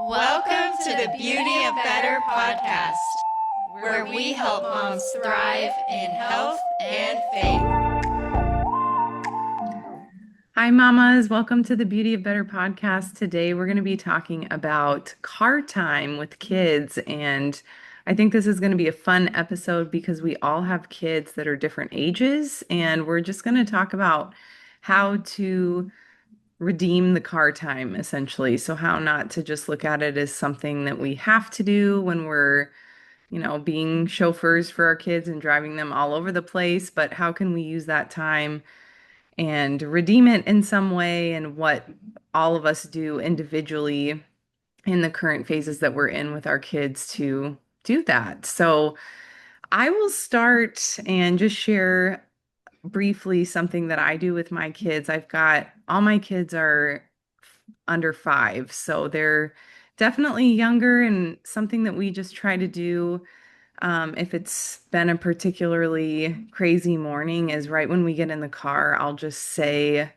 Welcome to the Beauty of Better podcast, where we help moms thrive in health and faith. Hi, mamas. Welcome to the Beauty of Better podcast. Today, we're going to be talking about car time with kids. And I think this is going to be a fun episode because we all have kids that are different ages. And we're just going to talk about how to redeem the car time, essentially. So, how not to just look at it as something that we have to do when we're being chauffeurs for our kids and driving them all over the place, but how can we use that time and redeem it in some way, and what all of us do individually in the current phases that we're in with our kids to do that. So I will start and just share briefly something that I do with my kids. I've got all my kids are under 5, so they're definitely younger, and something that we just try to do if it's been a particularly crazy morning is right when we get in the car, I'll just say,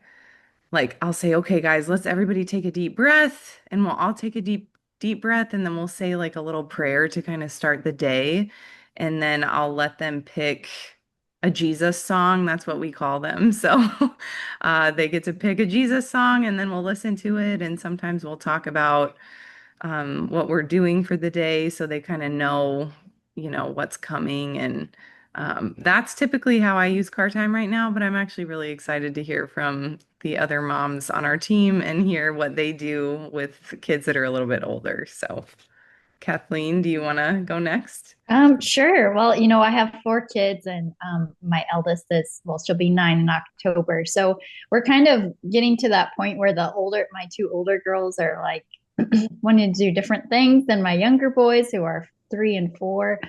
I'll say, okay, guys, let's everybody take a deep breath, and we'll all take a deep breath, and then we'll say like a little prayer to kind of start the day. And then I'll let them pick a Jesus song. That's what we call them. So they get to pick a Jesus song, and then we'll listen to it. And sometimes we'll talk about what we're doing for the day so they kind of know, what's coming. And that's typically how I use car time right now, but I'm actually really excited to hear from the other moms on our team and hear what they do with kids that are a little bit older. So, Kathleen, do you want to go next? Sure. Well, I have 4 kids, and my eldest well, she'll be 9 in October. So we're kind of getting to that point where my 2 older girls are like wanting to do different things than my younger boys who are 3 and 4.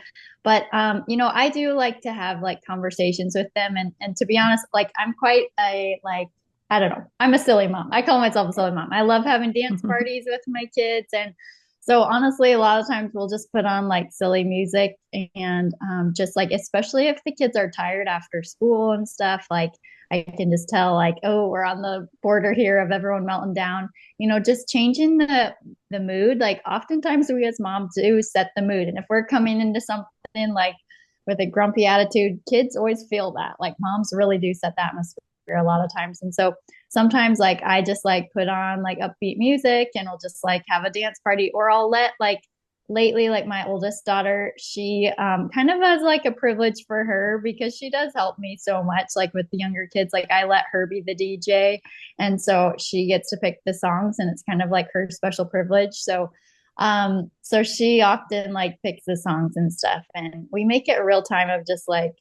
But I do like to have like conversations with them, and to be honest, like I'm quite a like I don't know, I'm a silly mom. I call myself a silly mom. I love having dance parties with my kids, and so honestly, a lot of times we'll just put on like silly music, and just like, especially if the kids are tired after school and stuff, like I can just tell like, oh, we're on the border here of everyone melting down, just changing the mood. Like oftentimes we as moms do set the mood. And if we're coming into something like with a grumpy attitude, kids always feel that. Like moms really do set the atmosphere a lot of times. And so sometimes like I just like put on like upbeat music, and I'll just like have a dance party, or I'll let like lately, like my oldest daughter, she kind of has like a privilege for her because she does help me so much, like with the younger kids. Like I let her be the DJ, and so she gets to pick the songs, and it's kind of like her special privilege. So she often like picks the songs and stuff, and we make it a real time of just like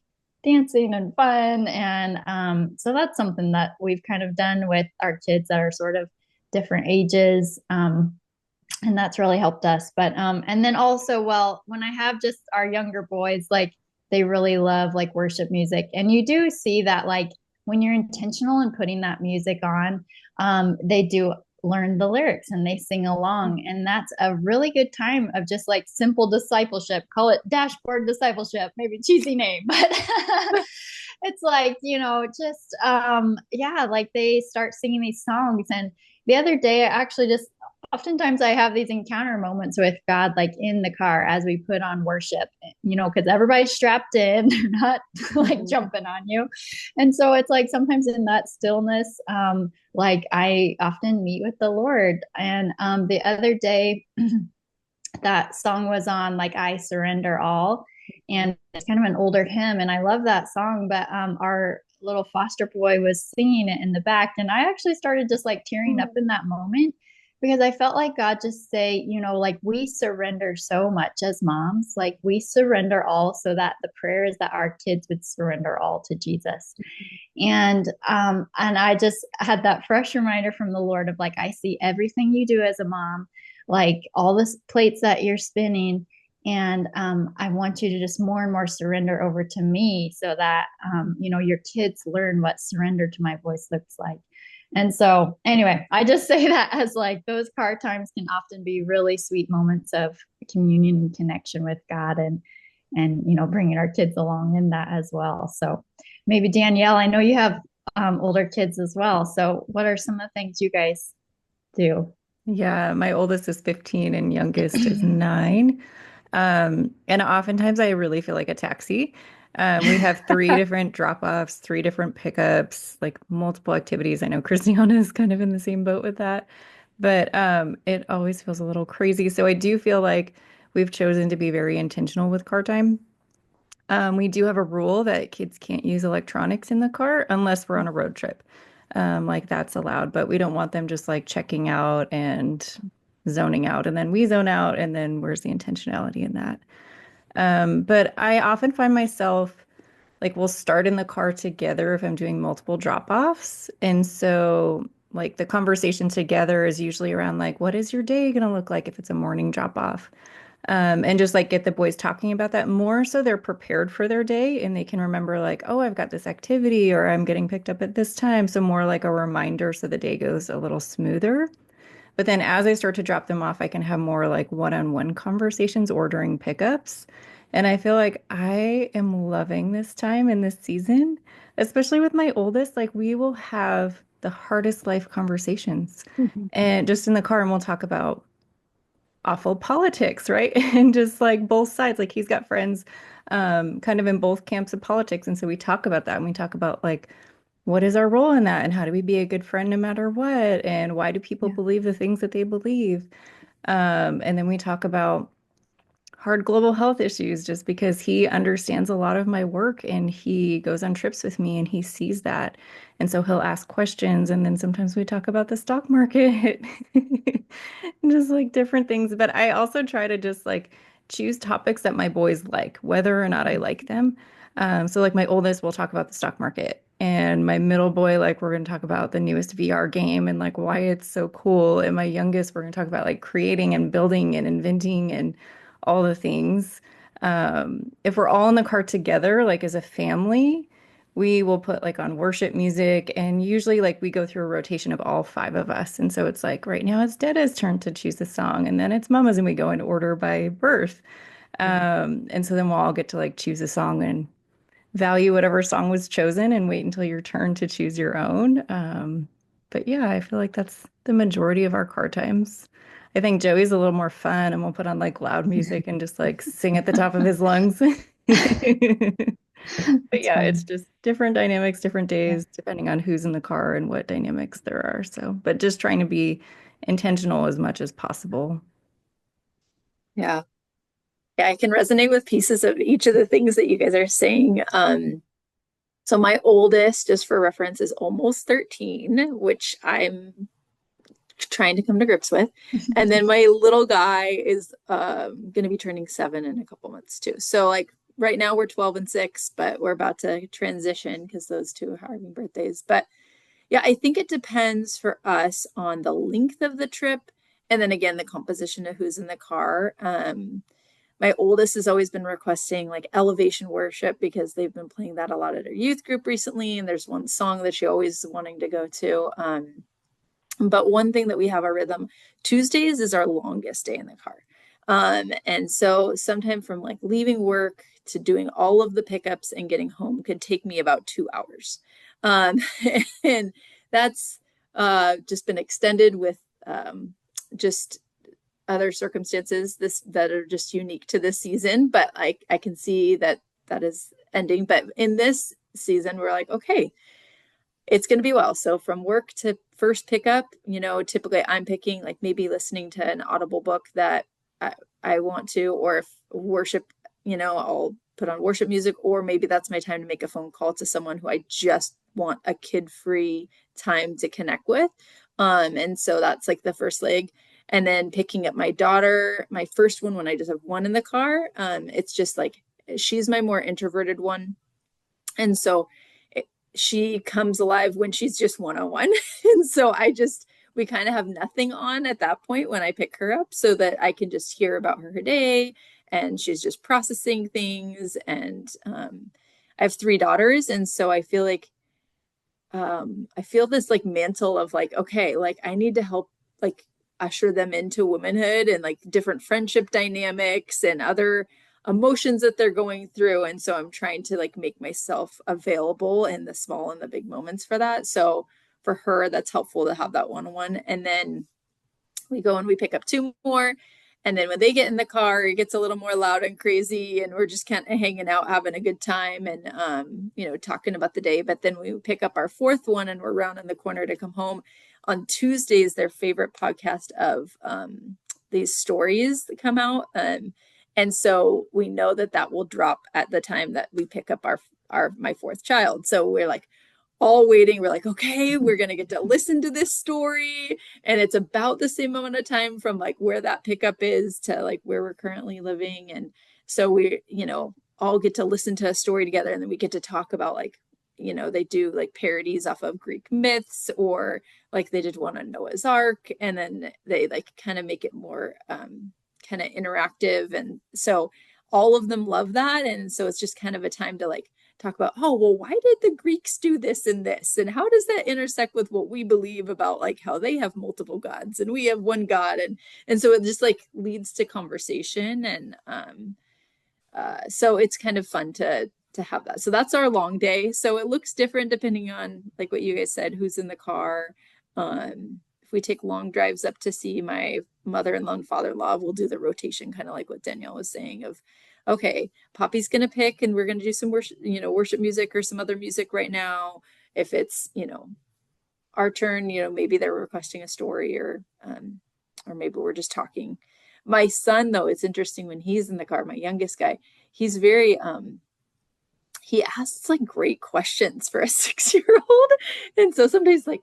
dancing and fun. And so that's something that we've kind of done with our kids that are sort of different ages. And that's really helped us. But and then also, well, when I have just our younger boys, like they really love like worship music. And you do see that like when you're intentional in putting that music on, they do learn the lyrics and they sing along. And that's a really good time of just like simple discipleship. Call it dashboard discipleship, maybe cheesy name, but it's like, just yeah, like they start singing these songs. And the other day I actually just oftentimes I have these encounter moments with God, like in the car as we put on worship, because everybody's strapped in, they're not like jumping on you. And so it's like sometimes in that stillness, like I often meet with the Lord. And the other day, that song was on, like, I Surrender All. And it's kind of an older hymn. And I love that song. But our little foster boy was singing it in the back. And I actually started just like tearing up in that moment, because I felt like God just say, like we surrender so much as moms, like we surrender all, so that the prayer is that our kids would surrender all to Jesus. And I just had that fresh reminder from the Lord of like, I see everything you do as a mom, like all the plates that you're spinning. And I want you to just more and more surrender over to me, so that, your kids learn what surrender to my voice looks like. And so anyway, I just say that as like those car times can often be really sweet moments of communion and connection with God, and bringing our kids along in that as well. So maybe Danielle, I know you have older kids as well. So what are some of the things you guys do? Yeah, my oldest is 15 and youngest is 9. And oftentimes I really feel like a taxi. We have three different drop-offs, three different pickups, like multiple activities. I know Christiana is kind of in the same boat with that, but it always feels a little crazy. So I do feel like we've chosen to be very intentional with car time. We do have a rule that kids can't use electronics in the car unless we're on a road trip. Like that's allowed, but we don't want them just like checking out and zoning out. And then we zone out, and then where's the intentionality in that? But I often find myself like we'll start in the car together if I'm doing multiple drop-offs. And so like the conversation together is usually around like, what is your day going to look like if it's a morning drop-off? And just like get the boys talking about that more so they're prepared for their day and they can remember like, oh, I've got this activity or I'm getting picked up at this time. So more like a reminder so the day goes a little smoother. But then as I start to drop them off, I can have more like one-on-one conversations ordering pickups. And I feel like I am loving this time in this season, especially with my oldest. Like we will have the hardest life conversations and just in the car, and we'll talk about awful politics, right? And just like both sides, like he's got friends kind of in both camps of politics. And so we talk about that and we talk about like, what is our role in that? And how do we be a good friend no matter what? And why do people Yeah. believe the things that they believe? And then we talk about hard global health issues just because he understands a lot of my work and he goes on trips with me and he sees that. And so he'll ask questions. And then sometimes we talk about the stock market, just like different things. But I also try to just like choose topics that my boys like, whether or not I like them. So like my oldest will talk about the stock market. And my middle boy, like we're going to talk about the newest VR game and like why it's so cool. And my youngest, we're going to talk about like creating and building and inventing and all the things. If we're all in the car together, like as a family, we will put like on worship music, and usually like we go through a rotation of all five of us. And so it's like right now it's Deda's turn to choose a song, and then it's Mama's, and we go in order by birth. And so then we'll all get to like choose a song and value whatever song was chosen and wait until your turn to choose your own. But yeah, I feel like that's the majority of our car times. I think Joey's a little more fun and we'll put on like loud music and just like sing at the top of his lungs. But It's yeah, it's fun. just different dynamics, different Yeah. days, depending on who's in the car and what dynamics there are. So, but just trying to be intentional as much as possible. Yeah. Yeah, I can resonate with pieces of each of the things that you guys are saying. So my oldest, just for reference, is almost 13, which I'm trying to come to grips with. And then my little guy is going to be turning 7 in a couple months too. So like right now we're 12 and 6, but we're about to transition because those two are having birthdays. But yeah, I think it depends for us on the length of the trip. And then again, the composition of who's in the car. My oldest has always been requesting like elevation worship because they've been playing that a lot at her youth group recently. And there's one song that she always is wanting to go to. But one thing that we have our rhythm, Tuesdays is our longest day in the car. And so sometime from like leaving work to doing all of the pickups and getting home could take me about 2 hours. Um, and that's just been extended with just other circumstances that are just unique to this season. But I can see that that is ending. But in this season, we're like, okay, it's going to be well. So from work to first pickup, typically I'm picking like maybe listening to an audible book that I want to, or if worship, I'll put on worship music, or maybe that's my time to make a phone call to someone who I just want a kid-free time to connect with. And so that's like the first leg. And then picking up my daughter, my first one when I just have one in the car, it's just like she's my more introverted one. And so she comes alive when she's just one-on-one. And so we kind of have nothing on at that point when I pick her up so that I can just hear about her day and she's just processing things. And I have 3 daughters. And so I feel like I feel this like mantle of like, okay, like I need to help like usher them into womanhood and like different friendship dynamics and other emotions that they're going through. And so I'm trying to like make myself available in the small and the big moments for that. So for her, that's helpful to have that one-on-one. And then We go and we pick up two more. And then when they get in the car, it gets a little more loud and crazy, and we're just kind of hanging out, having a good time, and talking about the day. But then we pick up our fourth one, and we're rounding the corner to come home. On Tuesdays, their favorite podcast of these stories that come out, and so we know that that will drop at the time that we pick up our my fourth child. So we're like all waiting. We're like, okay, we're going to get to listen to this story. And it's about the same amount of time from like where that pickup is to like where we're currently living. And so we, all get to listen to a story together. And then we get to talk about like, they do like parodies off of Greek myths, or like they did one on Noah's Ark. And then they like kind of make it more kind of interactive. And so all of them love that. And so it's just kind of a time to like talk about, oh, well, why did the Greeks do this and this? And how does that intersect with what we believe about like how they have multiple gods and we have one God? And so it just like leads to conversation. And so it's kind of fun to have that. So that's our long day. So it looks different depending on like what you guys said, who's in the car. If we take long drives up to see my mother-in-law and father-in-law, we'll do the rotation, kind of like what Danielle was saying of, okay, Poppy's going to pick and we're going to do some worship music or some other music right now. If it's, our turn, maybe they're requesting a story, or maybe we're just talking. My son, though, it's interesting when he's in the car, my youngest guy, he's very, he asks like great questions for a 6-year-old. And so sometimes like,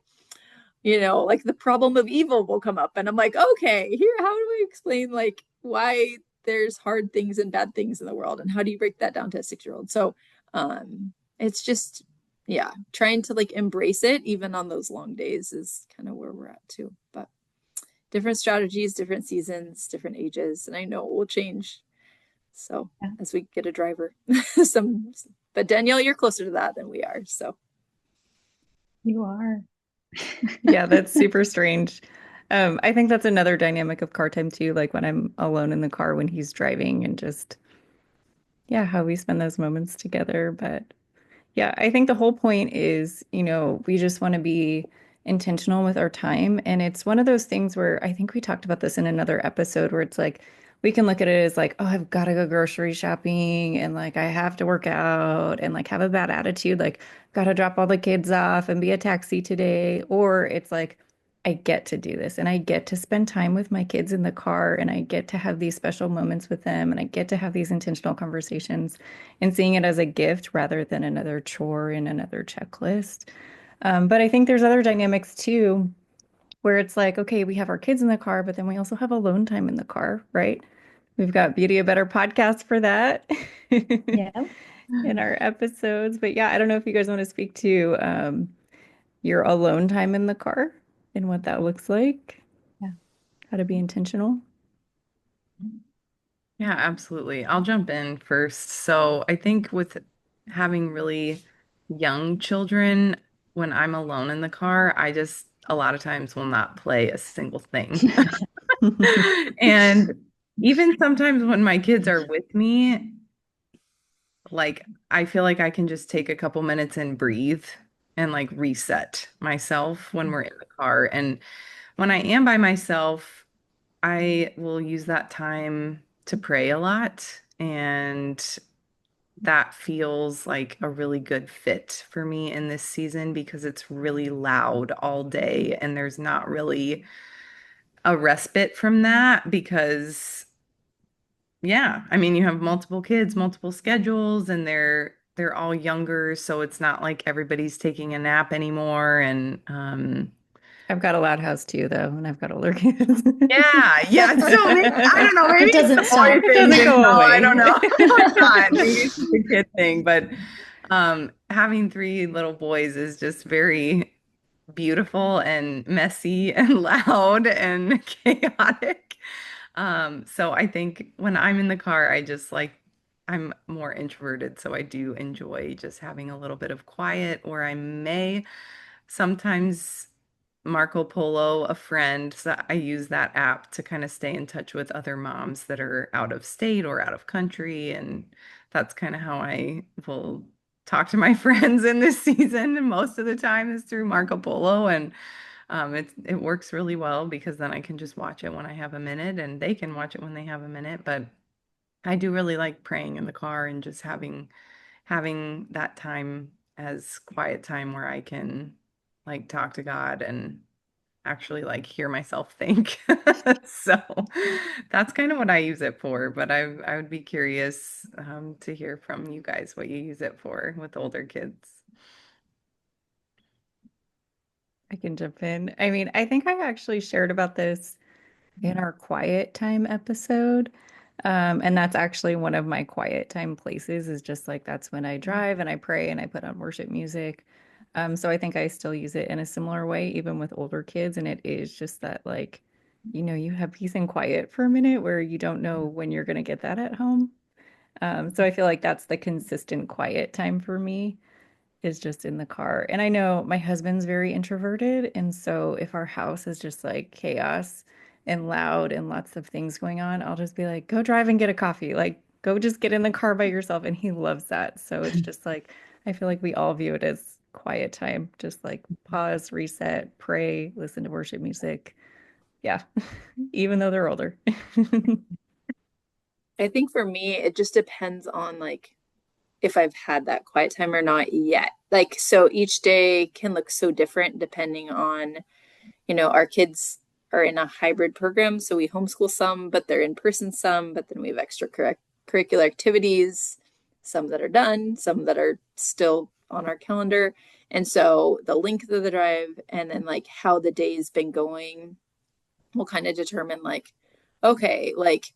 like the problem of evil will come up and I'm like, okay, here, how do we explain like why there's hard things and bad things in the world, and how do you break that down to a 6-year-old? So it's just, yeah, trying to like embrace it even on those long days is kind of where we're at too. But different strategies, different seasons, different ages, and I know it will change. So as we get a driver, but Danielle, you're closer to that than we are. So you are. Yeah, that's super strange. I think that's another dynamic of car time too, like when I'm alone in the car when he's driving, and just, yeah, how we spend those moments together. But yeah, I think the whole point is, we just want to be intentional with our time. And it's one of those things where I think we talked about this in another episode, where it's like we can look at it as like, oh, I've got to go grocery shopping, and like I have to work out, and like have a bad attitude, like got to drop all the kids off and be a taxi today. Or it's like, I get to do this, and I get to spend time with my kids in the car, and I get to have these special moments with them, and I get to have these intentional conversations, and seeing it as a gift rather than another chore and another checklist. But I think there's other dynamics too, where it's like, okay, we have our kids in the car, but then we also have alone time in the car, right? We've got Beauty a Better podcast for that Yeah. in our episodes. But yeah, I don't know if you guys want to speak to your alone time in the car and what that looks like, Yeah. how to be intentional. Yeah, absolutely. I'll jump in first. So I think with having really young children, when I'm alone in the car, I just a lot of times will not play a single thing. And even sometimes when my kids are with me, like I feel like I can just take a couple minutes and breathe and like reset myself when we're in the car. And when I am by myself, I will use that time to pray a lot. And that feels like a really good fit for me in this season because it's really loud all day and there's not really a respite from that because yeah, I mean you have multiple kids, multiple schedules and they're all younger, so it's not like everybody's taking a nap anymore and I've got a loud house too, though, and I've got older kids. yeah. So maybe, I don't know, maybe It doesn't it's a boy stop. thing. It doesn't go No, I away. don't know. It's not. Maybe it's just a kid thing. But having three little boys is just very beautiful and messy and loud and chaotic. So I think when I'm in the car, I just like I'm more introverted, so I do enjoy just having a little bit of quiet, or I may sometimes Marco Polo, a friend. So I use that app to kind of stay in touch with other moms that are out of state or out of country. And that's kind of how I will talk to my friends in this season. And most of the time is through Marco Polo. And It works really well because then I can just watch it when I have a minute and they can watch it when they have a minute. But I do really like praying in the car and just having that time as quiet time where I can like talk to God and actually like hear myself think. So that's kind of what I use it for, but I would be curious to hear from you guys what you use it for with older kids. I can jump in. I mean, I think I actually shared about this in our quiet time episode. And that's actually one of my quiet time places is just like that's when I drive and I pray and I put on worship music. So I think I still use it in a similar way, even with older kids. And it is just that like, you have peace and quiet for a minute where you don't know when you're going to get that at home. So I feel like that's the consistent quiet time for me is just in the car. And I know my husband's very introverted. And so if our house is just like chaos and loud and lots of things going on, I'll just be like, go drive and get a coffee. Like, go just get in the car by yourself. And he loves that. So it's just like, I feel like we all view it as quiet time, just like pause, reset, pray, listen to worship music. Yeah, even though they're older. I think for me, it just depends on like if I've had that quiet time or not yet. Like, so each day can look so different depending on, our kids are in a hybrid program. So we homeschool some, but they're in person some, but then we have extracurricular activities, some that are done, some that are still on our calendar. And so the length of the drive and then like how the day's been going will kind of determine like, okay, like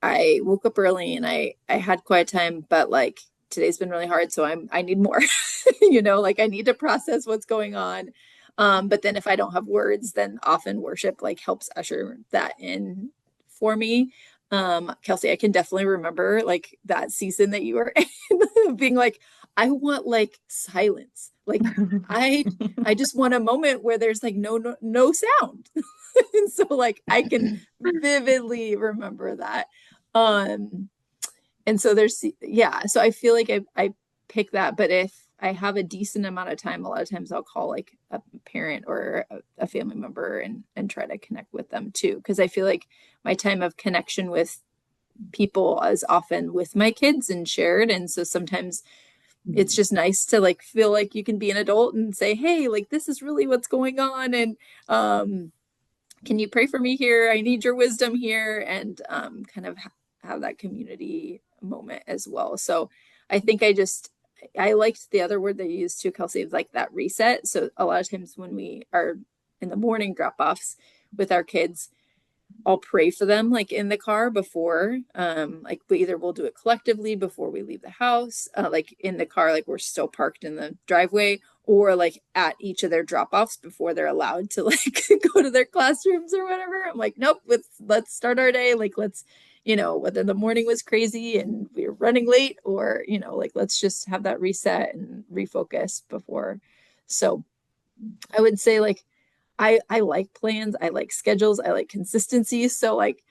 I woke up early and I had quiet time, but like today's been really hard, so I need more. Like I need to process what's going on. But then if I don't have words, then often worship like helps usher that in for me. Kelsey, I can definitely remember like that season that you were in being like, I want like silence. Like I just want a moment where there's like no sound. And so like I can vividly remember that. Um, and so so I feel like I pick that, but if I have a decent amount of time, a lot of times I'll call like a parent or a family member and try to connect with them too. Cause I feel like my time of connection with people is often with my kids and shared. And so sometimes it's just nice to like feel like you can be an adult and say, hey, like this is really what's going on. And can you pray for me here? I need your wisdom here, and kind of have that community moment as well. So I think I liked the other word that you used too, Kelsey, of like that reset. So a lot of times when we are in the morning drop offs with our kids, I'll pray for them like in the car before, like we'll do it collectively before we leave the house, like in the car, like we're still parked in the driveway, or like at each of their drop-offs before they're allowed to like go to their classrooms or whatever. I'm like, nope, let's start our day. Like whether the morning was crazy and we were running late or, like let's just have that reset and refocus before. So I would say like I like plans, I like schedules, I like consistency. So like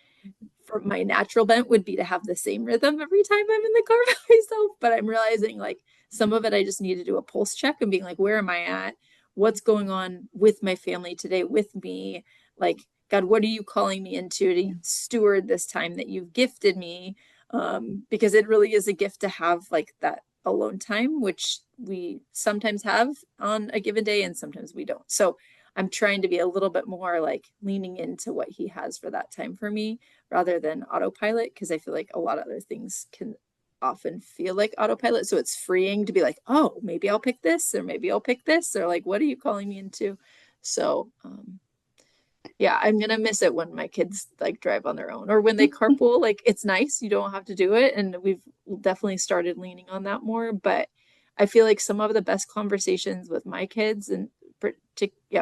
for my natural bent would be to have the same rhythm every time I'm in the car by myself. But I'm realizing like some of it I just need to do a pulse check and being like, where am I at? What's going on with my family today, with me? Like, God, what are you calling me into to steward this time that you've gifted me? Because it really is a gift to have like that alone time, which we sometimes have on a given day and sometimes we don't. So I'm trying to be a little bit more like leaning into what he has for that time for me rather than autopilot, because I feel like a lot of other things can often feel like autopilot. So it's freeing to be like, oh, maybe I'll pick this or maybe I'll pick this, or like, what are you calling me into? So yeah, I'm gonna miss it when my kids like drive on their own or when they carpool. Like it's nice, you don't have to do it. And we've definitely started leaning on that more. But I feel like some of the best conversations with my kids and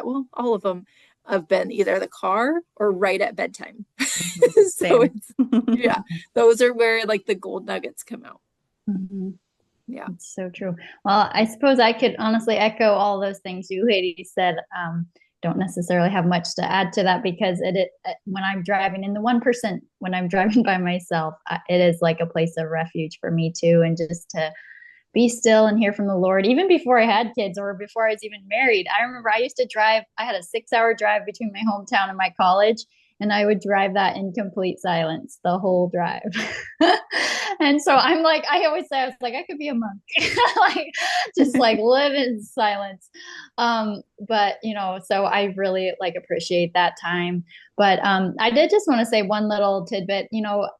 well, all of them have been either the car or right at bedtime. So it's yeah, those are where like the gold nuggets come out. Mm-hmm. Yeah. It's so true. Well, I suppose I could honestly echo all those things you ladies said. Don't necessarily have much to add to that because when I'm driving in the 1%, when I'm driving by myself, it is like a place of refuge for me too. And just to be still and hear from the Lord. Even before I had kids or before I was even married, I remember I used to drive, I had a 6 hour drive between my hometown and my college. And I would drive that in complete silence the whole drive. And so I'm like, I always say, I was like, I could be a monk, like just like live in silence. But so I really like appreciate that time. But I did just want to say one little tidbit.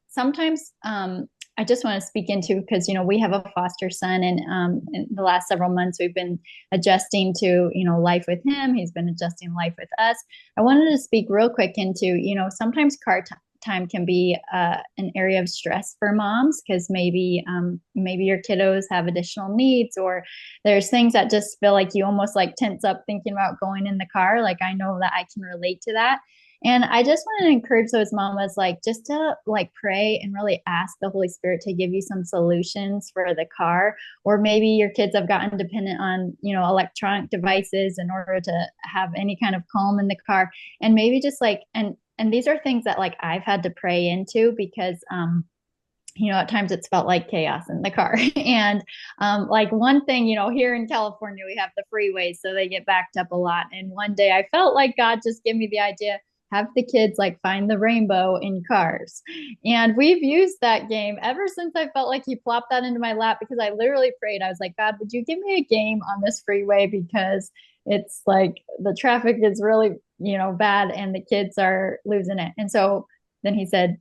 Sometimes I just want to speak into, because we have a foster son, and in the last several months we've been adjusting to life with him. He's been adjusting life with us. I wanted to speak real quick into sometimes time can be an area of stress for moms, because maybe your kiddos have additional needs, or there's things that just feel like you almost like tense up thinking about going in the car. Like, I know that I can relate to that. And I just want to encourage those mamas, like, just to like pray and really ask the Holy Spirit to give you some solutions for the car. Or maybe your kids have gotten dependent on electronic devices in order to have any kind of calm in the car. And maybe just like, and these are things that like I've had to pray into, because at times it's felt like chaos in the car. And like one thing, here in California, we have the freeways, so they get backed up a lot. And one day I felt like God just gave me the idea, have the kids like find the rainbow in cars. And we've used that game ever since. I felt like he plopped that into my lap, because I literally prayed. I was like, God, would you give me a game on this freeway? Because it's like the traffic is really, bad, and the kids are losing it. And so then he said,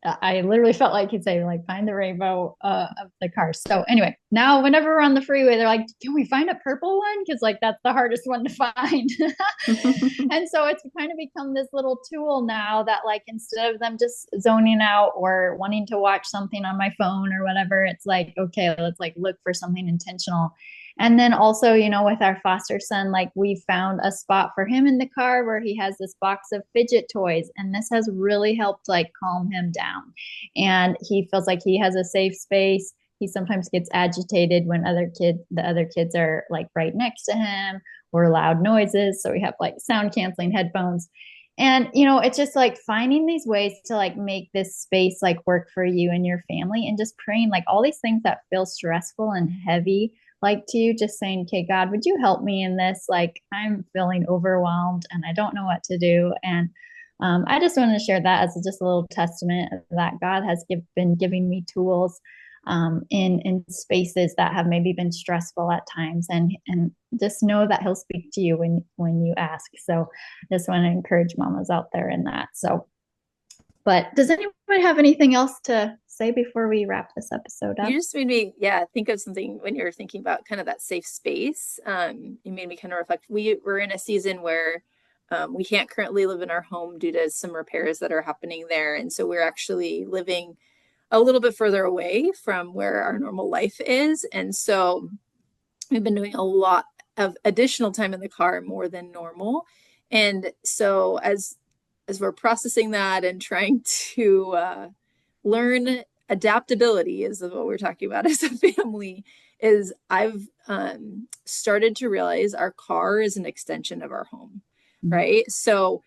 I literally felt like he'd say, like, find the rainbow of the car. So anyway, now whenever we're on the freeway, they're like, can we find a purple one? Because like that's the hardest one to find. And so it's kind of become this little tool now that, like, instead of them just zoning out or wanting to watch something on my phone or whatever, it's like, okay, let's like look for something intentional. And then also, with our foster son, like, we found a spot for him in the car where he has this box of fidget toys. And this has really helped like calm him down. And he feels like he has a safe space. He sometimes gets agitated when the other kids are like right next to him, or loud noises. So we have like sound canceling headphones. And it's just like finding these ways to like make this space like work for you and your family, and just praying like all these things that feel stressful and heavy, like, to you, just saying, okay, God, would you help me in this? Like, I'm feeling overwhelmed and I don't know what to do. And I just wanted to share that as just a little testament that God has been giving me tools in spaces that have maybe been stressful at times, and just know that He'll speak to you when you ask. So just want to encourage mamas out there in that. So, but does anyone have anything else to say before we wrap this episode up? You just made me, think of something when you're thinking about kind of that safe space. You made me kind of reflect. We're in a season where we can't currently live in our home due to some repairs that are happening there. And so we're actually living a little bit further away from where our normal life is. And so we've been doing a lot of additional time in the car, more than normal. And so as we're processing that and trying to learn adaptability, is what we're talking about as a family, is I've started to realize our car is an extension of our home, right? So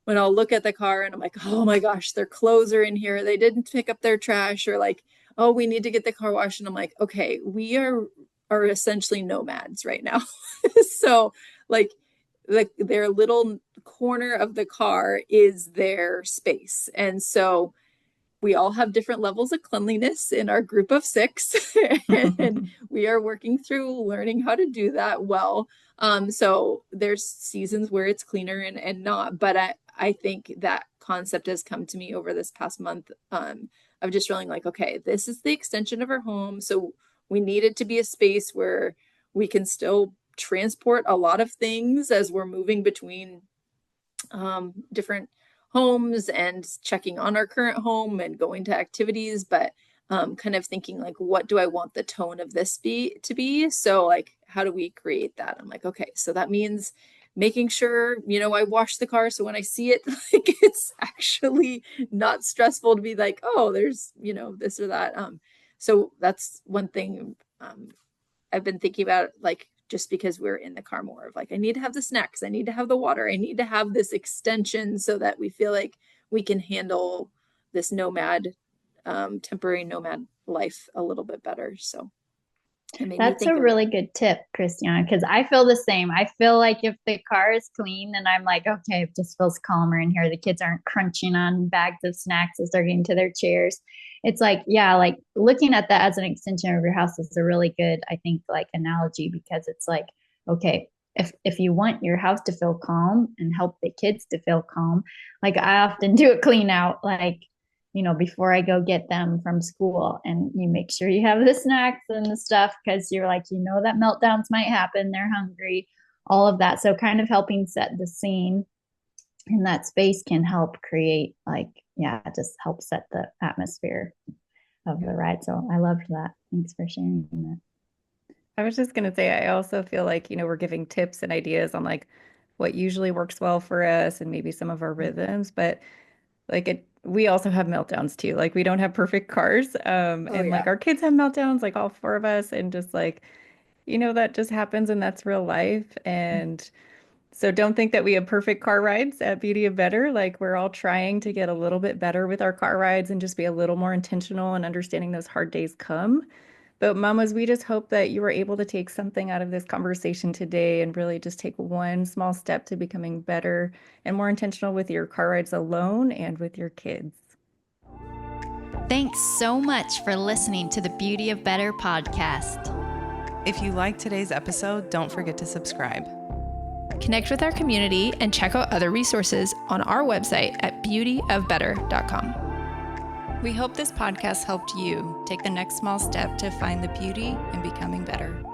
when I'll look at the car and I'm like, oh my gosh, their clothes are in here, they didn't pick up their trash, or like, oh, we need to get the car washed. And I'm like, okay, we are essentially nomads right now. So like their little corner of the car is their space. And so we all have different levels of cleanliness in our group of 6, and we are working through learning how to do that well. So there's seasons where it's cleaner and not, but I think that concept has come to me over this past month, of just feeling like, okay, this is the extension of our home. So we need it to be a space where we can still transport a lot of things as we're moving between different homes and checking on our current home and going to activities, but kind of thinking like, what do I want the tone of this to be? So like, how do we create that? I'm like, okay, so that means making sure, I wash the car. So when I see it, like, it's actually not stressful to be like, oh, there's, this or that. So that's one thing I've been thinking about, like, just because we're in the car more, of like, I need to have the snacks, I need to have the water, I need to have this extension so that we feel like we can handle this temporary nomad life a little bit better. So It made me That's think a of really good tip, Christiana, because I feel the same. I feel like if the car is clean, then I'm like, okay, it just feels calmer in here. The kids aren't crunching on bags of snacks as they're getting to their chairs. It's like, yeah, like looking at that as an extension of your house is a really good, I think, like analogy because it's like, okay, if you want your house to feel calm and help the kids to feel calm, like I often do a clean out, like before I go get them from school. And you make sure you have the snacks and the stuff because you're like, that meltdowns might happen. They're hungry, all of that. So, kind of helping set the scene in that space can help create, like, yeah, just help set the atmosphere of the ride. So, I loved that. Thanks for sharing that. I was just gonna say, I also feel like, we're giving tips and ideas on like what usually works well for us and maybe some of our rhythms, but like we also have meltdowns too. Like we don't have perfect cars. oh And like yeah. our kids have meltdowns, like all four of us, and just like, that just happens and that's real life. And so don't think that we have perfect car rides at Beauty of Better. Like we're all trying to get a little bit better with our car rides and just be a little more intentional and understanding those hard days come. But mamas, we just hope that you were able to take something out of this conversation today and really just take one small step to becoming better and more intentional with your car rides alone and with your kids. Thanks so much for listening to the Beauty of Better podcast. If you liked today's episode, don't forget to subscribe. Connect with our community and check out other resources on our website at beautyofbetter.com. We hope this podcast helped you take the next small step to find the beauty in becoming better.